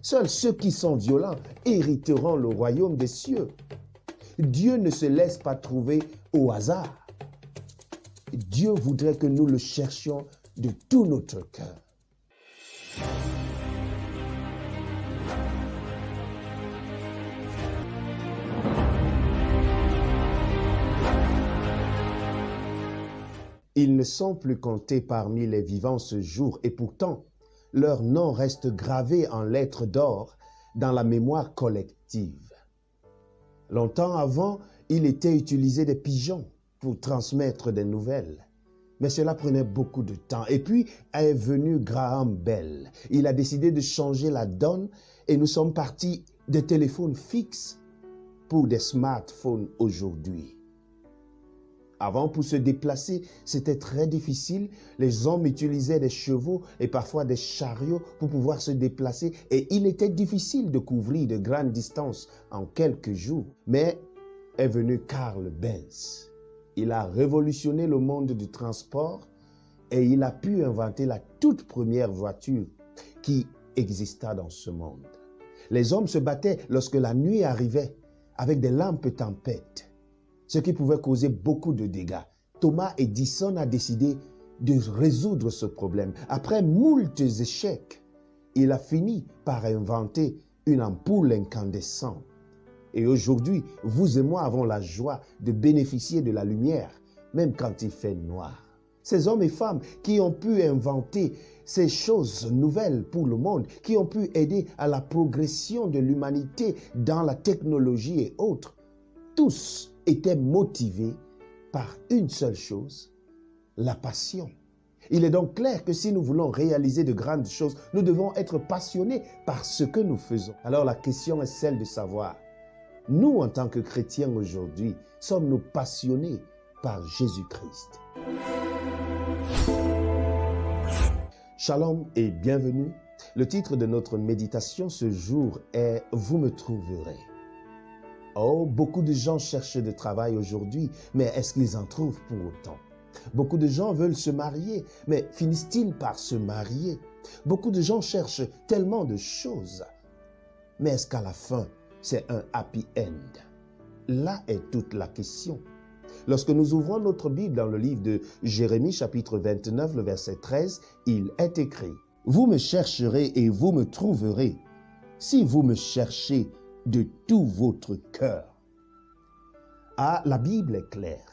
Seuls ceux qui sont violents hériteront le royaume des cieux. Dieu ne se laisse pas trouver au hasard. Dieu voudrait que nous le cherchions de tout notre cœur. Ils ne sont plus comptés parmi les vivants ce jour, et pourtant, leur nom reste gravé en lettres d'or dans la mémoire collective. Longtemps avant, il était utilisé des pigeons pour transmettre des nouvelles. Mais cela prenait beaucoup de temps. Et puis est venu Graham Bell. Il a décidé de changer la donne et nous sommes partis des téléphones fixes pour des smartphones aujourd'hui. Avant, pour se déplacer, c'était très difficile. Les hommes utilisaient des chevaux et parfois des chariots pour pouvoir se déplacer. Et il était difficile de couvrir de grandes distances en quelques jours. Mais est venu Carl Benz. Il a révolutionné le monde du transport et il a pu inventer la toute première voiture qui exista dans ce monde. Les hommes se battaient lorsque la nuit arrivait avec des lampes tempêtes, ce qui pouvait causer beaucoup de dégâts. Thomas Edison a décidé de résoudre ce problème. Après moult échecs, il a fini par inventer une ampoule incandescente. Et aujourd'hui, vous et moi avons la joie de bénéficier de la lumière, même quand il fait noir. Ces hommes et femmes qui ont pu inventer ces choses nouvelles pour le monde, qui ont pu aider à la progression de l'humanité dans la technologie et autres, tous étaient motivés par une seule chose, la passion. Il est donc clair que si nous voulons réaliser de grandes choses, nous devons être passionnés par ce que nous faisons. Alors la question est celle de savoir, nous en tant que chrétiens aujourd'hui, sommes-nous passionnés par Jésus-Christ? Shalom et bienvenue. Le titre de notre méditation ce jour est « Vous me trouverez ». Oh, beaucoup de gens cherchent de travail aujourd'hui, mais est-ce qu'ils en trouvent pour autant? Beaucoup de gens veulent se marier, mais finissent-ils par se marier? Beaucoup de gens cherchent tellement de choses, mais est-ce qu'à la fin, c'est un happy end? Là est toute la question. Lorsque nous ouvrons notre Bible dans le livre de Jérémie, chapitre 29, le verset 13, il est écrit « Vous me chercherez et vous me trouverez, si vous me cherchez de tout votre cœur. » Ah, la Bible est claire.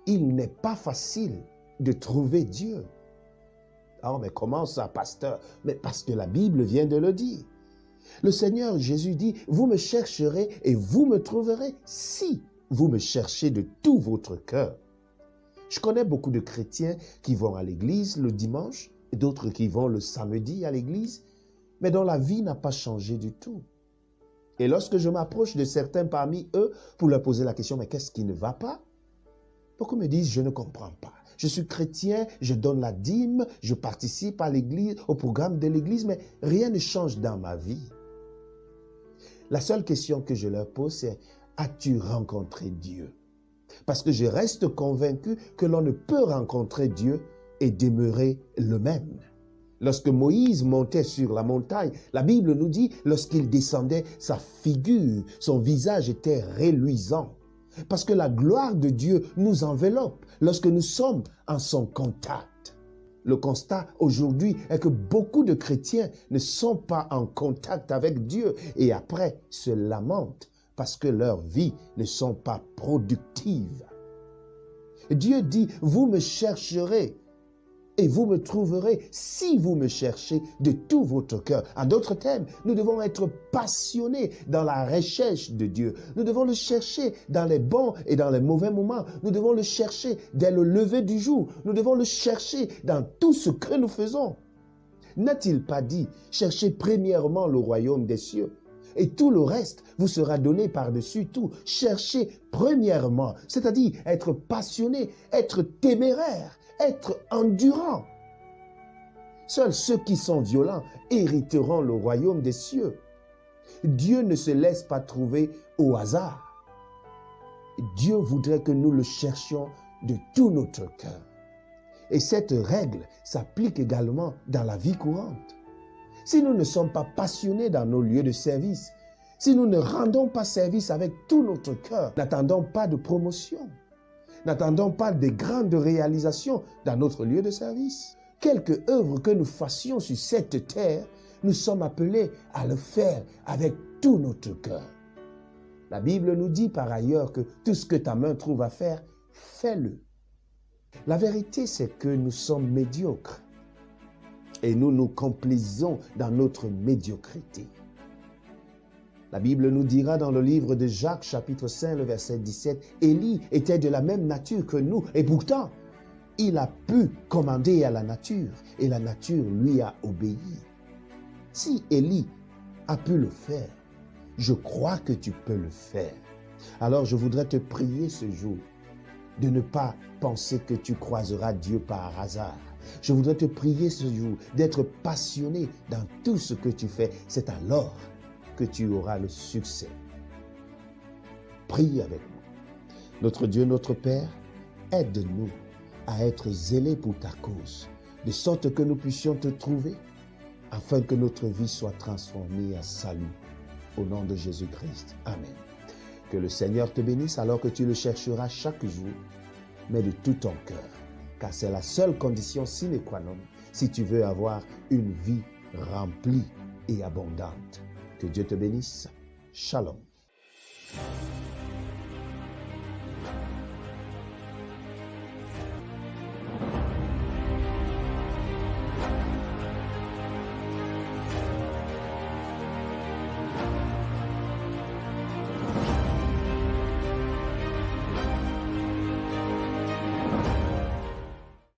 Il n'est pas facile de trouver Dieu. Ah, mais comment ça, pasteur? Mais parce que la Bible vient de le dire. Le Seigneur Jésus dit, vous me chercherez et vous me trouverez si vous me cherchez de tout votre cœur. Je connais beaucoup de chrétiens qui vont à l'église le dimanche et d'autres qui vont le samedi à l'église, mais dont la vie n'a pas changé du tout. Et lorsque je m'approche de certains parmi eux pour leur poser la question, mais qu'est-ce qui ne va pas? Beaucoup me disent, je ne comprends pas. Je suis chrétien, je donne la dîme, je participe à l'église, au programme de l'église, mais rien ne change dans ma vie. La seule question que je leur pose, c'est, as-tu rencontré Dieu? Parce que je reste convaincu que l'on ne peut rencontrer Dieu et demeurer le même. Lorsque Moïse montait sur la montagne, la Bible nous dit, lorsqu'il descendait, sa figure, son visage était reluisant. Parce que la gloire de Dieu nous enveloppe lorsque nous sommes en son contact. Le constat aujourd'hui est que beaucoup de chrétiens ne sont pas en contact avec Dieu et après se lamentent parce que leurs vies ne sont pas productives. Dieu dit, vous me chercherez et vous me trouverez si vous me cherchez de tout votre cœur. En d'autres termes, nous devons être passionnés dans la recherche de Dieu. Nous devons le chercher dans les bons et dans les mauvais moments. Nous devons le chercher dès le lever du jour. Nous devons le chercher dans tout ce que nous faisons. N'a-t-il pas dit, cherchez premièrement le royaume des cieux et tout le reste vous sera donné par-dessus tout. Cherchez premièrement, c'est-à-dire être passionné, être téméraire, être endurant. Seuls ceux qui sont violents hériteront le royaume des cieux. Dieu ne se laisse pas trouver au hasard. Dieu voudrait que nous le cherchions de tout notre cœur. Et cette règle s'applique également dans la vie courante. si nous ne sommes pas passionnés dans nos lieux de service, si nous ne rendons pas service avec tout notre cœur, n'attendons pas de promotion, n'attendons pas de grandes réalisations dans notre lieu de service. Quelque œuvre que nous fassions sur cette terre, nous sommes appelés à le faire avec tout notre cœur. La Bible nous dit par ailleurs que tout ce que ta main trouve à faire, fais-le. La vérité, c'est que nous sommes médiocres et nous nous complaisons dans notre médiocrité. La Bible nous dira dans le livre de Jacques, chapitre 5, le verset 17, Élie était de la même nature que nous et pourtant, il a pu commander à la nature et la nature lui a obéi. Si Élie a pu le faire, je crois que tu peux le faire. Alors je voudrais te prier ce jour de ne pas penser que tu croiseras Dieu par hasard. Je voudrais te prier ce jour d'être passionné dans tout ce que tu fais. C'est alors que tu auras le succès. Prie avec moi. Notre Dieu, notre Père, aide-nous à être zélés pour ta cause, de sorte que nous puissions te trouver, afin que notre vie soit transformée en salut. Au nom de Jésus-Christ. Amen. Que le Seigneur te bénisse alors que tu le chercheras chaque jour, mais de tout ton cœur, car c'est la seule condition sine qua non si tu veux avoir une vie remplie et abondante. Que Dieu te bénisse. Shalom.